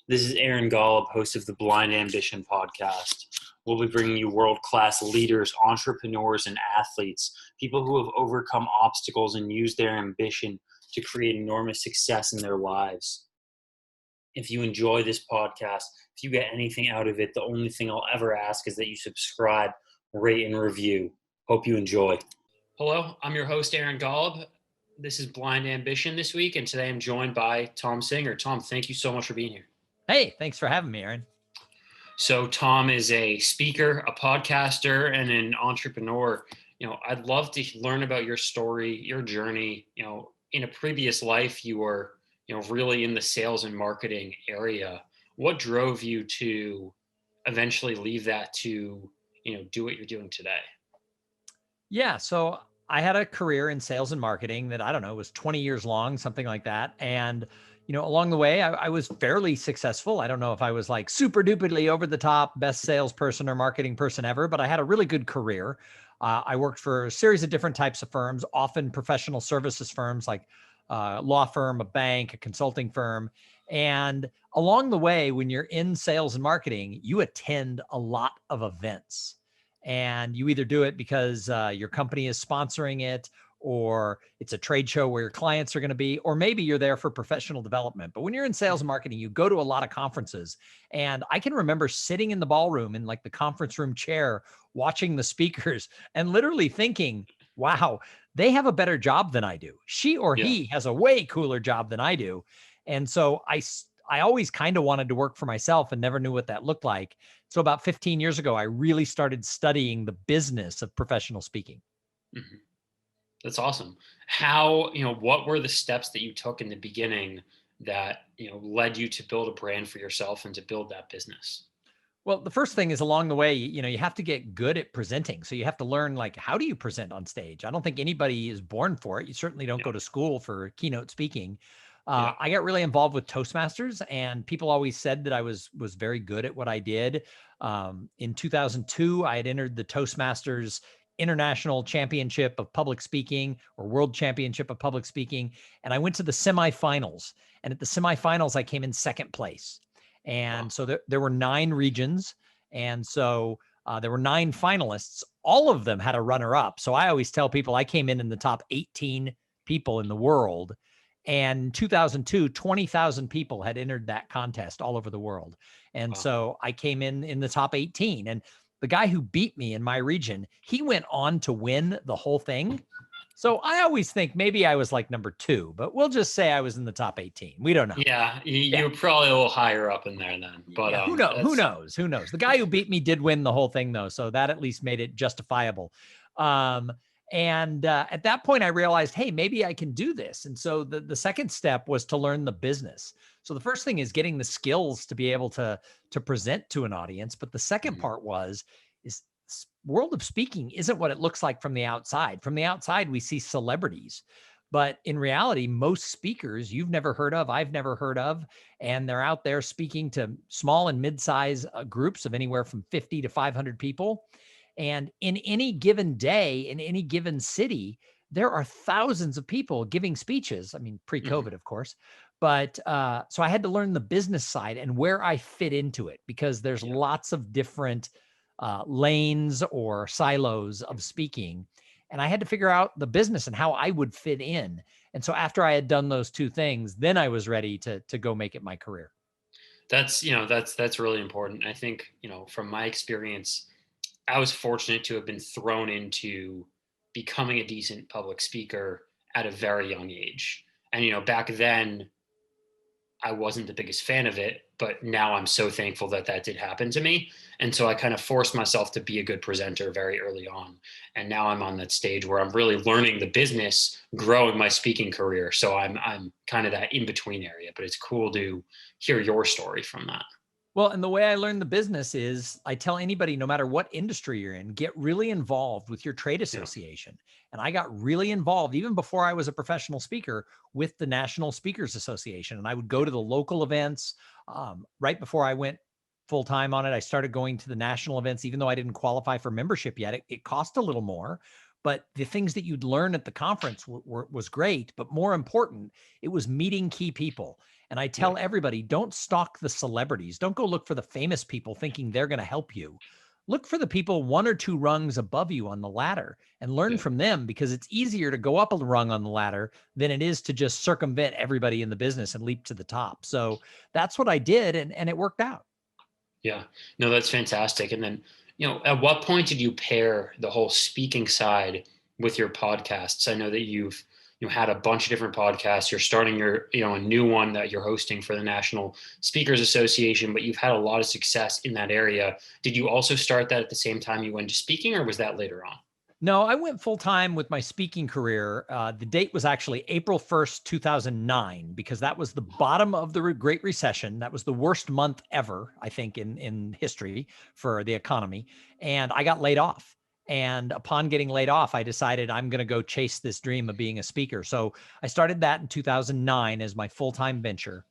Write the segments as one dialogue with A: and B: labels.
A: This is Aaron Golub, host of the Blind Ambition podcast. We'll be bringing you world-class leaders, entrepreneurs, and athletes, people who have overcome obstacles and used their ambition to create enormous success in their lives. If you enjoy this podcast, if you get anything out of it, the only thing I'll ever ask is that you subscribe, rate, and review. Hope you enjoy. Hello, I'm your host, Aaron Golub. This is Blind Ambition this week, and today I'm joined by Thom Singer. Thom, thank you so much for being here.
B: Hey, thanks for having me, Aaron.
A: So Thom is a speaker, a podcaster, and an entrepreneur. I'd love to learn about your story, your journey. In a previous life, you were, really in the sales and marketing area. What drove you to eventually leave that to, do what you're doing today?
B: Yeah, so I had a career in sales and marketing that, I don't know, was 20 years long, something like that. And along the way, I was fairly successful. I don't know if I was like super duperly over the top, best salesperson or marketing person ever, but I had a really good career. I worked for a series of different types of firms, often professional services firms like a law firm, a bank, a consulting firm. And along the way, when you're in sales and marketing, you attend a lot of events. And you either do it because your company is sponsoring it, or it's a trade show where your clients are going to be, or maybe you're there for professional development. But when you're in sales and marketing, you go to a lot of conferences. And I can remember sitting in the ballroom in like the conference room chair, watching the speakers and literally thinking, wow, they have a better job than I do. She or he has a way cooler job than I do. And so I always kind of wanted to work for myself and never knew what that looked like. So about 15 years ago, I really started studying the business of professional speaking.
A: Mm-hmm. That's awesome. How, what were the steps that you took in the beginning that, led you to build a brand for yourself and to build that business?
B: Well, the first thing is along the way, you have to get good at presenting. So you have to learn, like, how do you present on stage? I don't think anybody is born for it. You certainly don't go to school for keynote speaking. I got really involved with Toastmasters, and people always said that I was very good at what I did. In 2002, I had entered the Toastmasters International Championship of Public Speaking, or World Championship of Public Speaking. And I went to the semifinals. And at the semifinals, I came in second place. And so there were 9 regions. And so there were 9 finalists. All of them had a runner-up. So I always tell people I came in the top 18 people in the world. And in 2002, 20,000 people had entered that contest all over the world. And so I came in the top 18. And the guy who beat me in my region, he went on to win the whole thing. So I always think maybe I was like number 2, but we'll just say I was in the top 18. We don't know.
A: Yeah, you're probably a little higher up in there then. But
B: who knows? The guy who beat me did win the whole thing, though. So that at least made it justifiable. And at that point, I realized, hey, maybe I can do this. And so the second step was to learn the business. So the first thing is getting the skills to be able to present to an audience. But the second part is world of speaking isn't what it looks like from the outside. From the outside, we see celebrities. But in reality, most speakers you've never heard of, I've never heard of, and they're out there speaking to small and mid-size groups of anywhere from 50 to 500 people. And in any given day, in any given city, there are thousands of people giving speeches. I mean, pre-COVID, of course. But so I had to learn the business side and where I fit into it, because there's lots of different lanes or silos of speaking. And I had to figure out the business and how I would fit in. And so after I had done those 2 things, then I was ready to go make it my career.
A: That's really important. I think, from my experience, I was fortunate to have been thrown into becoming a decent public speaker at a very young age. And, back then I wasn't the biggest fan of it, but now I'm so thankful that did happen to me. And so I kind of forced myself to be a good presenter very early on. And now I'm on that stage where I'm really learning the business, growing my speaking career. So I'm kind of that in-between area, but it's cool to hear your story from that.
B: Well, and the way I learned the business is I tell anybody, no matter what industry you're in, get really involved with your trade association. And I got really involved even before I was a professional speaker with the National Speakers Association. And I would go to the local events. Right before I went full time on it, I started going to the national events, even though I didn't qualify for membership yet. It cost a little more, but the things that you'd learn at the conference was great. But more important, it was meeting key people. And I
A: Yeah.
B: tell everybody, don't stalk the celebrities. Don't go look for the famous people thinking they're going to help you. Look for the people one or two rungs above you on the ladder and learn
A: Yeah.
B: from them, because it's easier to go up a rung on the ladder than it is to just circumvent everybody in the business and leap to the top. So that's what I did. And it worked out.
A: Yeah. No, that's fantastic. And then, at what point did you pair the whole speaking side with your podcasts? I know that you've had a bunch of different podcasts. You're starting a new one that you're hosting for the National Speakers Association, but you've had a lot of success in that area. Did you also start that at the same time you went to speaking, or was that later on?
B: No, I went full time with my speaking career. The date was actually April 1st, 2009, because that was the bottom of the Great Recession. That was the worst month ever, I think, in history for the economy. And I got laid off. And upon getting laid off, I decided I'm going to go chase this dream of being a speaker. So I started that in 2009 as my full time venture.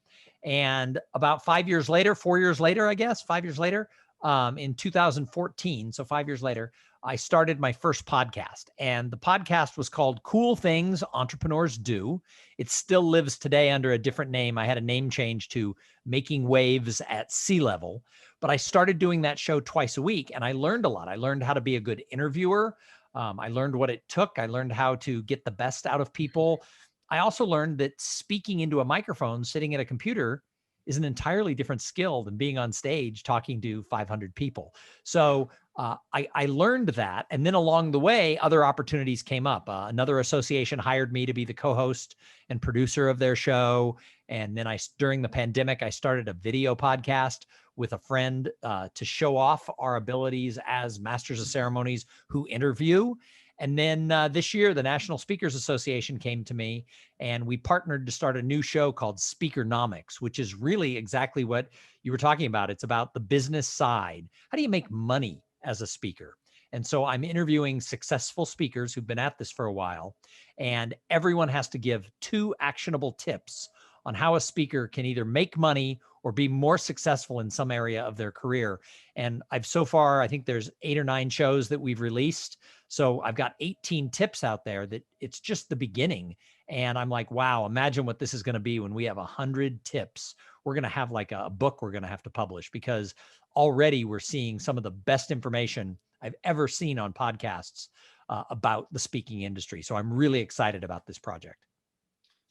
B: And about 5 years later, 4 years later, I guess, 5 years later, in 2014, so 5 years later, I started my first podcast, and the podcast was called Cool Things Entrepreneurs Do. It still lives today under a different name. I had a name change to Making Waves at Sea Level, but I started doing that show twice a week, and I learned a lot. I learned how to be a good interviewer. I learned what it took. I learned how to get the best out of people. I also learned that speaking into a microphone, sitting at a computer, is an entirely different skill than being on stage talking to 500 people. So I learned that. And then along the way, other opportunities came up. Another association hired me to be the co-host and producer of their show. And then during the pandemic, I started a video podcast with a friend to show off our abilities as masters of ceremonies who interview. And then this year, the National Speakers Association came to me, and we partnered to start a new show called Speakernomics, which is really exactly what you were talking about. It's about the business side. How do you make money as a speaker? And so I'm interviewing successful speakers who've been at this for a while, and everyone has to give 2 actionable tips on how a speaker can either make money or be more successful in some area of their career. And so far, I think there's 8 or 9 shows that we've released. So I've got 18 tips out there that it's just the beginning. And I'm like, wow, imagine what this is going to be when we have 100 tips. We're going to have like a book we're going to have to publish, because already we're seeing some of the best information I've ever seen on podcasts about the speaking industry. So I'm really excited about this project.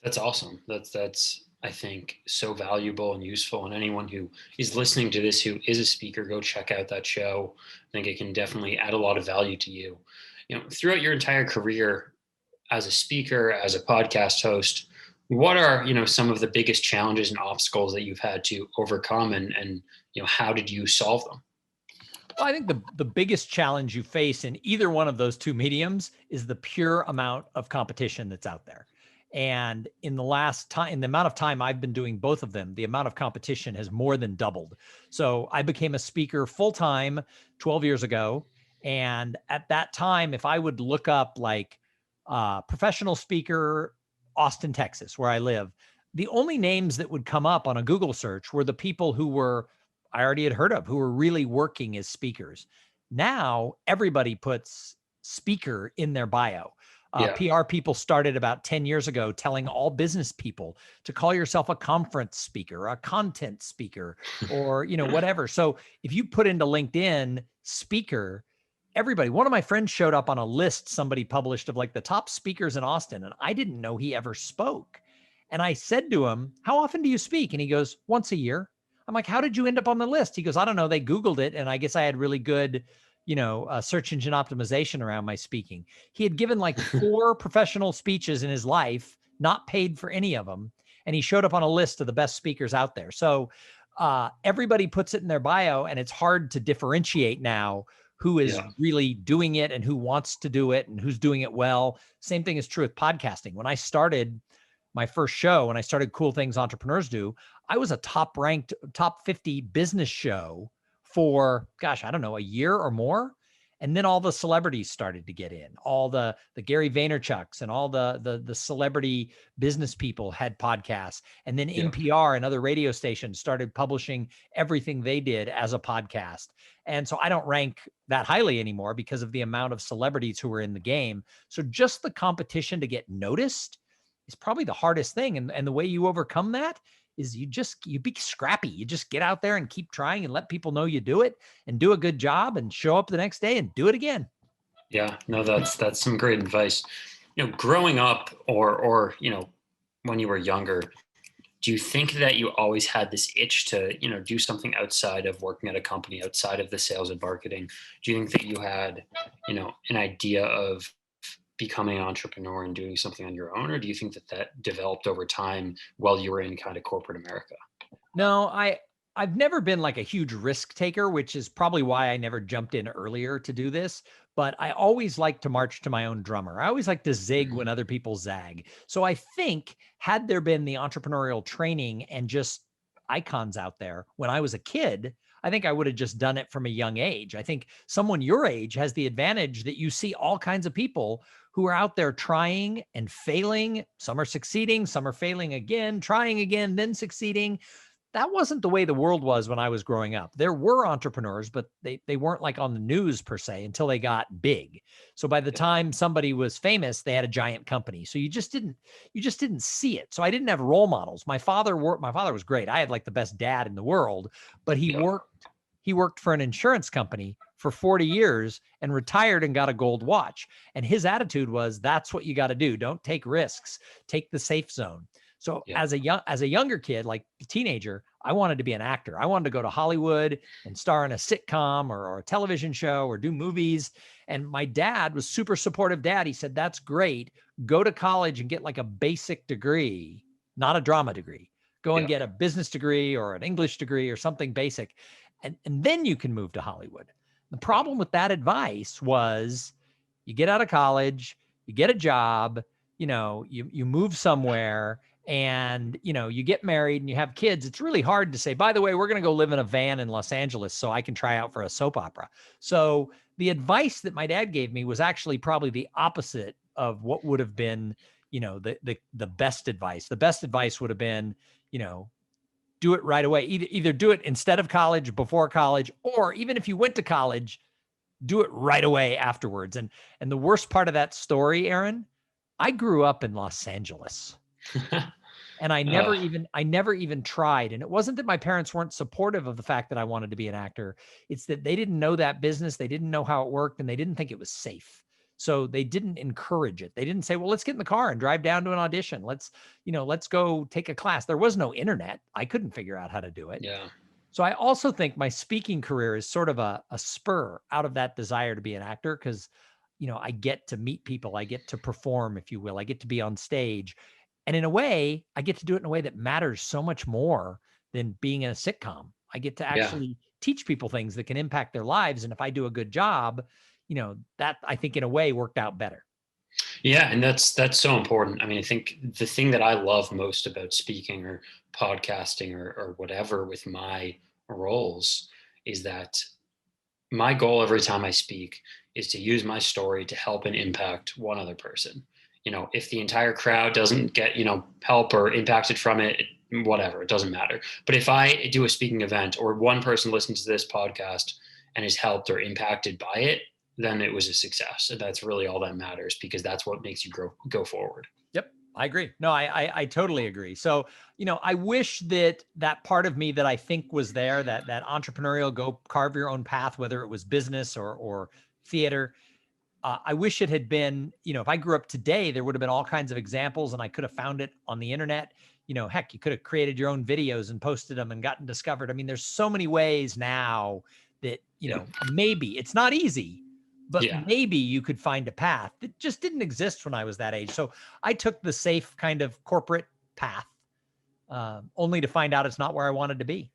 A: That's awesome. That's I think so valuable and useful. And anyone who is listening to this who is a speaker, go check out that show. I think it can definitely add a lot of value to you. Throughout your entire career as a speaker, as a podcast host, what are some of the biggest challenges and obstacles that you've had to overcome, and how did you solve them?
B: Well, I think the biggest challenge you face in either one of those 2 mediums is the pure amount of competition that's out there. And in the amount of time I've been doing both of them, the amount of competition has more than doubled. So I became a speaker full time 12 years ago. And at that time, if I would look up like professional speaker, Austin, Texas, where I live, the only names that would come up on a Google search were the people I already had heard of, who were really working as speakers. Now everybody puts speaker in their bio.
A: Yeah.
B: PR people started about 10 years ago telling all business people to call yourself a conference speaker, a content speaker, or whatever. So if you put into LinkedIn speaker, one of my friends showed up on a list somebody published of like the top speakers in Austin, and I didn't know he ever spoke. And I said to him, "How often do you speak?" And he goes, "Once a year." I'm like, "How did you end up on the list?" He goes, "I don't know. They Googled it. And I guess I had really good, search engine optimization around my speaking." He had given like 4 professional speeches in his life, not paid for any of them. And he showed up on a list of the best speakers out there. So everybody puts it in their bio, and it's hard to differentiate now who is
A: Yeah.
B: really doing it and who wants to do it and who's doing it well. Same thing is true with podcasting. When I started my first show, when I started Cool Things Entrepreneurs Do, I was a top ranked, top 50 business show for, gosh, I don't know, a year or more. And then all the celebrities started to get in. All the Gary Vaynerchuks and all the celebrity business people had podcasts. And then
A: Yeah.
B: NPR and other radio stations started publishing everything they did as a podcast. And so I don't rank that highly anymore because of the amount of celebrities who are in the game. So just the competition to get noticed is probably the hardest thing. And the way you overcome that is you be scrappy. You just get out there and keep trying and let people know you do it and do a good job and show up the next day and do it again.
A: Yeah, no, that's some great advice. Growing up, or when you were younger, do you think that you always had this itch to, do something outside of working at a company, outside of the sales and marketing? Do you think that you had, an idea of becoming an entrepreneur and doing something on your own, or do you think that that developed over time while you were in kind of corporate America?
B: No, I've never been like a huge risk taker, which is probably why I never jumped in earlier to do this. But I always like to march to my own drummer. I always like to zig
A: Mhm.
B: when other people zag. So I think had there been the entrepreneurial training and just icons out there when I was a kid, I think I would have just done it from a young age. I think someone your age has the advantage that you see all kinds of people who are out there trying and failing. Some are succeeding, some are failing again, trying again, then succeeding. That wasn't the way the world was when I was growing up. There were entrepreneurs, but they weren't like on the news per se until they got big. So by the
A: Yeah.
B: time somebody was famous, they had a giant company. So you just didn't see it. So I didn't have role models. My father was great. I had like the best dad in the world, but
A: Yeah.
B: he worked for an insurance company for 40 years and retired and got a gold watch. And his attitude was that's what you got to do. Don't take risks. Take the safe zone. So
A: Yeah.
B: as a younger kid, like a teenager, I wanted to be an actor. I wanted to go to Hollywood and star in a sitcom or a television show or do movies. And my dad was super supportive dad. He said, that's great. Go to college and get like a basic degree, not a drama degree. Go and
A: Yeah.
B: get a business degree or an English degree or something basic. And then you can move to Hollywood. The problem with that advice was you get out of college, you get a job, you move somewhere and you get married and you have kids. It's really hard to say, by the way, we're going to go live in a van in Los Angeles so I can try out for a soap opera. So the advice that my dad gave me was actually probably the opposite of what would have been the best advice. The best advice would have been, you know do it right away. Either do it instead of college, before college, or even if you went to college, do it right away afterwards. And the worst part of that story, Aaron, I grew up in Los Angeles and
A: uh,
B: I never even tried. And it wasn't that my parents weren't supportive of the fact that I wanted to be an actor. It's that they didn't know that business, they didn't know how it worked, and they didn't think it was safe. So they didn't encourage it. They didn't say, well, let's get in the car and drive down to an audition. Let's go take a class. There was no internet. I couldn't figure out how to do it.
A: yeah.
B: So I also think my speaking career is sort of a spur out of that desire to be an actor because, I get to meet people. I get to perform, if you will. I get to be on stage. And in a way, I get to do it in a way that matters so much more than being in a sitcom. I get to
A: Yeah.
B: actually teach people things that can impact their lives. And if I do a good job, that I think in a way worked out better.
A: Yeah, and that's so important. I mean, I think the thing that I love most about speaking or podcasting or whatever with my roles is that my goal every time I speak is to use my story to help and impact one other person. If the entire crowd doesn't get, help or impacted from it, whatever, it doesn't matter. But if I do a speaking event or one person listens to this podcast and is helped or impacted by it, then it was a success. And that's really all that matters because that's what makes you go forward.
B: Yep, I agree. No, I totally agree. So, I wish that that part of me that I think was there, that entrepreneurial, go carve your own path, whether it was business or theater. I wish it had been, if I grew up today, there would have been all kinds of examples and I could have found it on the internet. Heck, you could have created your own videos and posted them and gotten discovered. I mean, there's so many ways now that,
A: Yeah.
B: maybe it's not easy, but
A: Yeah.
B: maybe you could find a path that just didn't exist when I was that age. So I took the safe kind of corporate path, only to find out it's not where I wanted to be.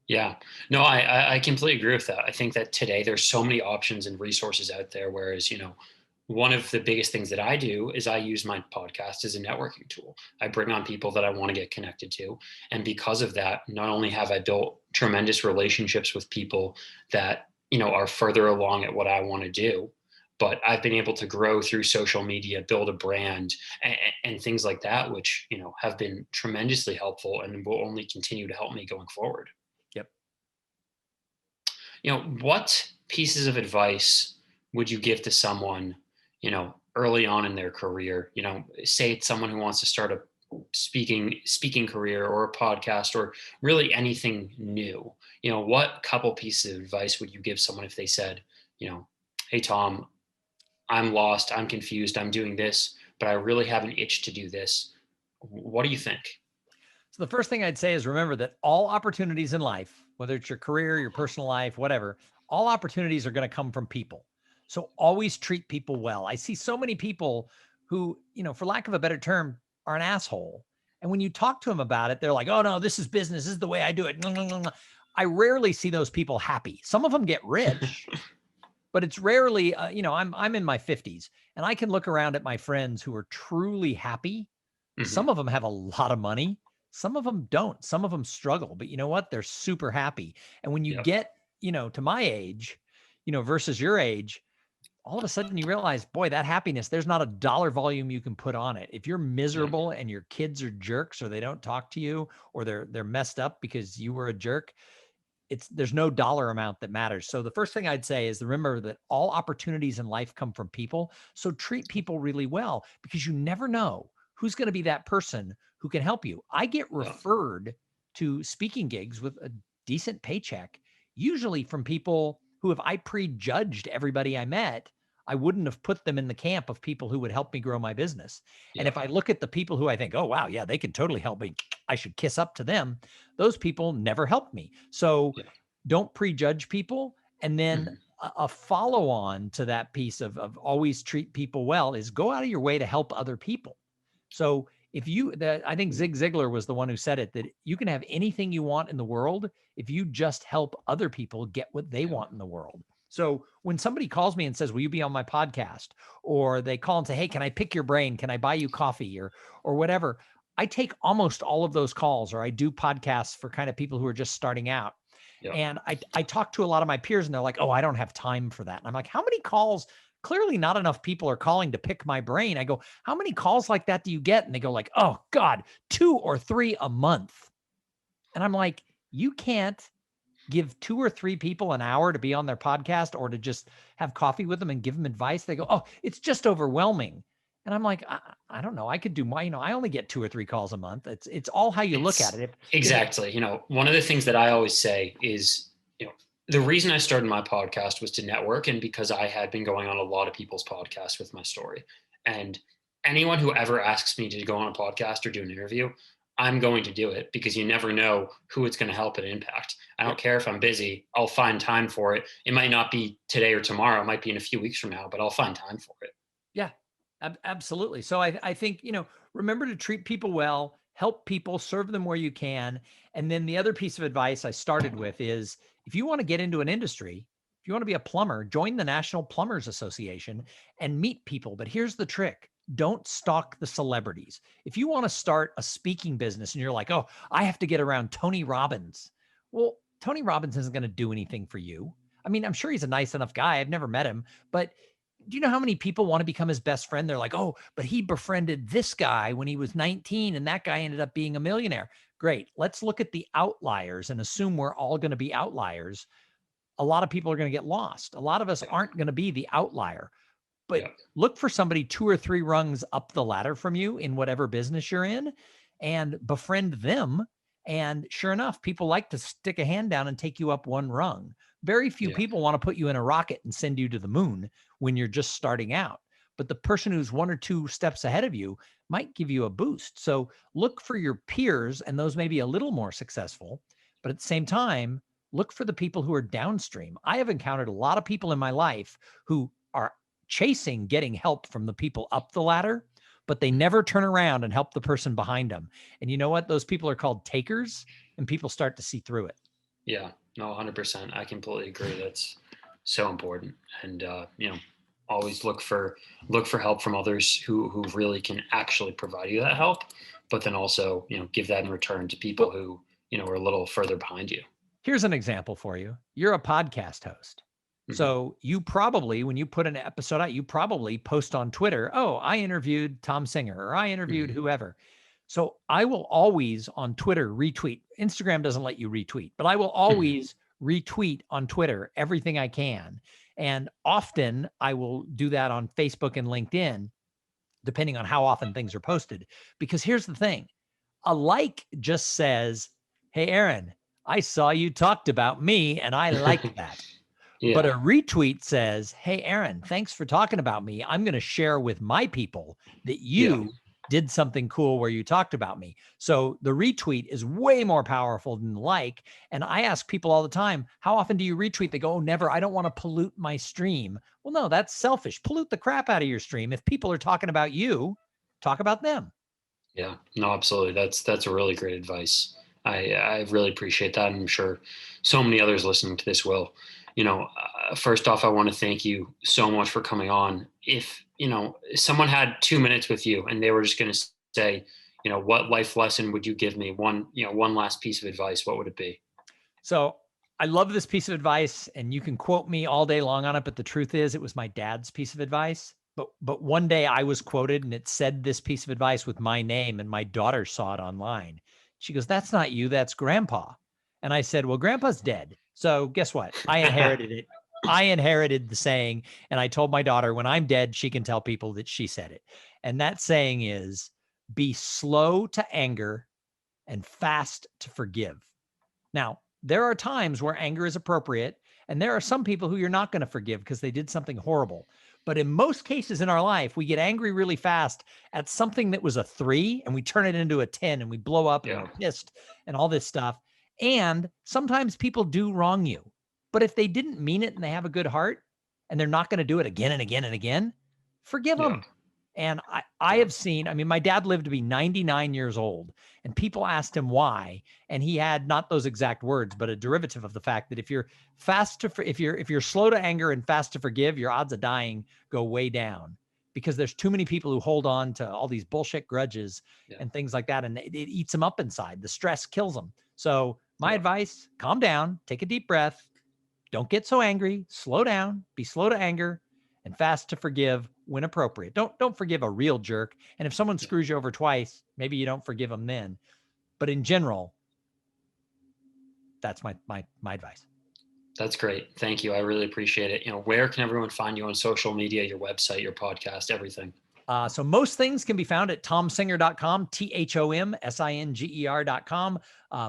A: Yeah. No, I completely agree with that. I think that today there's so many options and resources out there. Whereas, one of the biggest things that I do is I use my podcast as a networking tool. I bring on people that I want to get connected to. And because of that, not only have I built tremendous relationships with people that, are further along at what I want to do, but I've been able to grow through social media, build a brand and things like that, which, have been tremendously helpful and will only continue to help me going forward.
B: Yep.
A: What pieces of advice would you give to someone, early on in their career? Say it's someone who wants to start a speaking career or a podcast or really anything new, what couple pieces of advice would you give someone if they said, hey Tom, I'm lost, I'm confused, I'm doing this, but I really have an itch to do this. What do you think?
B: So the first thing I'd say is remember that all opportunities in life, whether it's your career, your personal life, whatever, all opportunities are going to come from people. So always treat people well. I see so many people who, for lack of a better term, are an asshole. And when you talk to them about it, they're like, "Oh no, this is business. This is the way I do it." I rarely see those people happy. Some of them get rich, but it's rarely, I'm in my 50s and I can look around at my friends who are truly happy.
A: Hmm.
B: Some of them have a lot of money. Some of them don't. Some of them struggle, but you know what? They're super happy. And when you
A: Yep.
B: get, to my age, versus your age, all of a sudden you realize, boy, that happiness, there's not a dollar volume you can put on it. If you're
A: Yep.
B: miserable and your kids are jerks or they don't talk to you or they're messed up because you were a jerk, there's no dollar amount that matters. So the first thing I'd say is remember that all opportunities in life come from people. So treat people really well because you never know who's going to be that person who can help you. I get
A: Yep.
B: referred to speaking gigs with a decent paycheck, usually from people who, if I prejudged everybody I met, I wouldn't have put them in the camp of people who would help me grow my business. And
A: Yep.
B: if I look at the people who I think, oh, wow, yeah, they can totally help me, I should kiss up to them, those people never helped me. So
A: Yep.
B: don't prejudge people. And then
A: Hmm.
B: a follow on to that piece of always treat people well is go out of your way to help other people. So I think Zig Ziglar was the one who said it, that you can have anything you want in the world if you just help other people get what they
A: Yep.
B: want in the world. So when somebody calls me and says, "Will you be on my podcast?" or they call and say, "Hey, can I pick your brain? Can I buy you coffee?" or whatever, I take almost all of those calls, or I do podcasts for kind of people who are just starting out.
A: Yep.
B: And I talk to a lot of my peers and they're like, "Oh, I don't have time for that." And I'm like, "How many calls? Clearly not enough people are calling to pick my brain." I go, "How many calls like that do you get?" And they go like, "Oh God, 2 or 3 a month." And I'm like, "You can't give 2 or 3 people an hour to be on their podcast or to just have coffee with them and give them advice." They go, "Oh, it's just overwhelming." And I'm like, I don't know. I could do my, I only get 2 or 3 calls a month. It's all how you look at
A: It's
B: it. If it,
A: exactly, one of the things that I always say is, the reason I started my podcast was to network and because I had been going on a lot of people's podcasts with my story. And anyone who ever asks me to go on a podcast or do an interview, I'm going to do it because you never know who it's going to help and impact. I don't
B: yep,
A: care if I'm busy, I'll find time for it. It might not be today or tomorrow, it might be in a few weeks from now, but I'll find time for it.
B: yeah, absolutely. So I think, remember to treat people well, help people, serve them where you can. And then the other piece of advice I started with is if you want to get into an industry, if you want to be a plumber, join the National Plumbers Association and meet people. But here's the trick. Don't stalk the celebrities. If you want to start a speaking business and you're like, "Oh, I have to get around Tony Robbins." Well, Tony Robbins isn't going to do anything for you. I mean, I'm sure he's a nice enough guy. I've never met him, but do you know how many people want to become his best friend? They're like, "Oh, but he befriended this guy when he was 19 and that guy ended up being a millionaire." Great. Let's look at the outliers and assume we're all going to be outliers. A lot of people are going to get lost. A lot of us
A: Yeah.
B: aren't going to be the outlier, but
A: Yeah.
B: look for somebody 2 or 3 rungs up the ladder from you in whatever business you're in and befriend them. And sure enough, people like to stick a hand down and take you up one rung. Very few
A: Yeah.
B: people want to put you in a rocket and send you to the moon when you're just starting out. But the person who's 1 or 2 steps ahead of you might give you a boost. So look for your peers, and those may be a little more successful. But at the same time, look for the people who are downstream. I have encountered a lot of people in my life who are chasing getting help from the people up the ladder, but they never turn around and help the person behind them. And you know what? Those people are called takers, and people start to see through it.
A: Yeah, no, 100%. I completely agree. That's so important. And always look for help from others who really can actually provide you that help, but then also, give that in return to people
B: Well,
A: who, are a little further behind you.
B: here's an example for you. You're a podcast host.
A: Hmm.
B: So you probably, when you put an episode out, you probably post on Twitter, "Oh, I interviewed Thom Singer," or "I interviewed
A: Hmm.
B: whoever." So I will always on Twitter retweet. Instagram doesn't let you retweet, but I will
A: Hmm.
B: always retweet on Twitter everything I can. And often I will do that on Facebook and LinkedIn. depending on how often things are posted. Because here's the thing, a like just says, hey, Aaron, I saw you talked about me and I like that. But
A: Yeah.
B: a retweet says, hey, Aaron, thanks for talking about me. I'm going to share with my people that
A: Yeah.
B: you did something cool where you talked about me. So the retweet is way more powerful than like. And I ask people all the time, how often do you retweet? They go, oh, never. I don't want to pollute my stream. Well, no, that's selfish. Pollute the crap out of your stream. If people are talking about you, talk about them.
A: Yeah. No, absolutely. That's a really great advice. I really appreciate that. I'm sure so many others listening to this will. First off, I want to thank you so much for coming on. If someone had 2 minutes with you and they were just going to say, what life lesson would you give me? One last piece of advice. What would it be?
B: So I love this piece of advice, and you can quote me all day long on it. But the truth is, it was my dad's piece of advice. But one day I was quoted, and it said this piece of advice with my name, and my daughter saw it online. She goes, "That's not you, that's Grandpa." And I said, "Well, Grandpa's dead. So guess what? I inherited it. I inherited the saying, and I told my daughter, when I'm dead, she can tell people that she said it. And that saying is, be slow to anger and fast to forgive. Now, there are times where anger is appropriate, and there are some people who you're not going to forgive because they did something horrible. But in most cases in our life, we get angry really fast at something that was a 3 and we turn it into a 10 and we blow up and
A: Yeah.
B: we're pissed and all this stuff. And sometimes people do wrong you. But if they didn't mean it and they have a good heart and they're not going to do it again and again and again, forgive
A: Yeah.
B: them. And I
A: Yeah.
B: have seen, I mean, my dad lived to be 99 years old, and people asked him why. And he had not those exact words, but a derivative of the fact that if you're if you're slow to anger and fast to forgive, your odds of dying go way down, because there's too many people who hold on to all these bullshit grudges
A: Yeah.
B: and things like that. And it eats them up inside. The stress kills them. So my
A: Yeah.
B: advice, calm down, take a deep breath. Don't get so angry, slow down, be slow to anger and fast to forgive when appropriate. Don't forgive a real jerk. And if someone
A: Yeah.
B: screws you over twice, maybe you don't forgive them then. But in general, that's my advice.
A: That's great. Thank you. I really appreciate it. Where can everyone find you on social media, your website, your podcast, everything?
B: So most things can be found at thomsinger.com, THOMSINGER.com.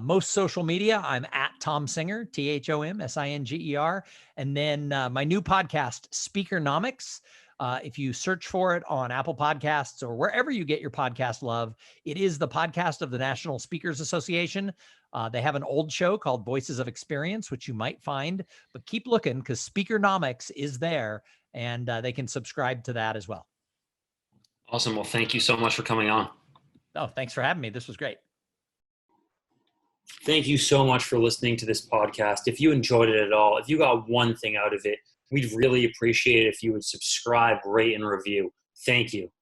B: Most social media, I'm at Thom Singer, THOMSINGER. And then my new podcast, Speakernomics. If you search for it on Apple Podcasts or wherever you get your podcast love, it is the podcast of the National Speakers Association. They have an old show called Voices of Experience, which you might find, but keep looking because Speakernomics is there, and they can subscribe to that as well.
A: Awesome. Well, thank you so much for coming on.
B: Oh, thanks for having me. This was great.
A: Thank you so much for listening to this podcast. If you enjoyed it at all, if you got one thing out of it, we'd really appreciate it if you would subscribe, rate, and review. Thank you.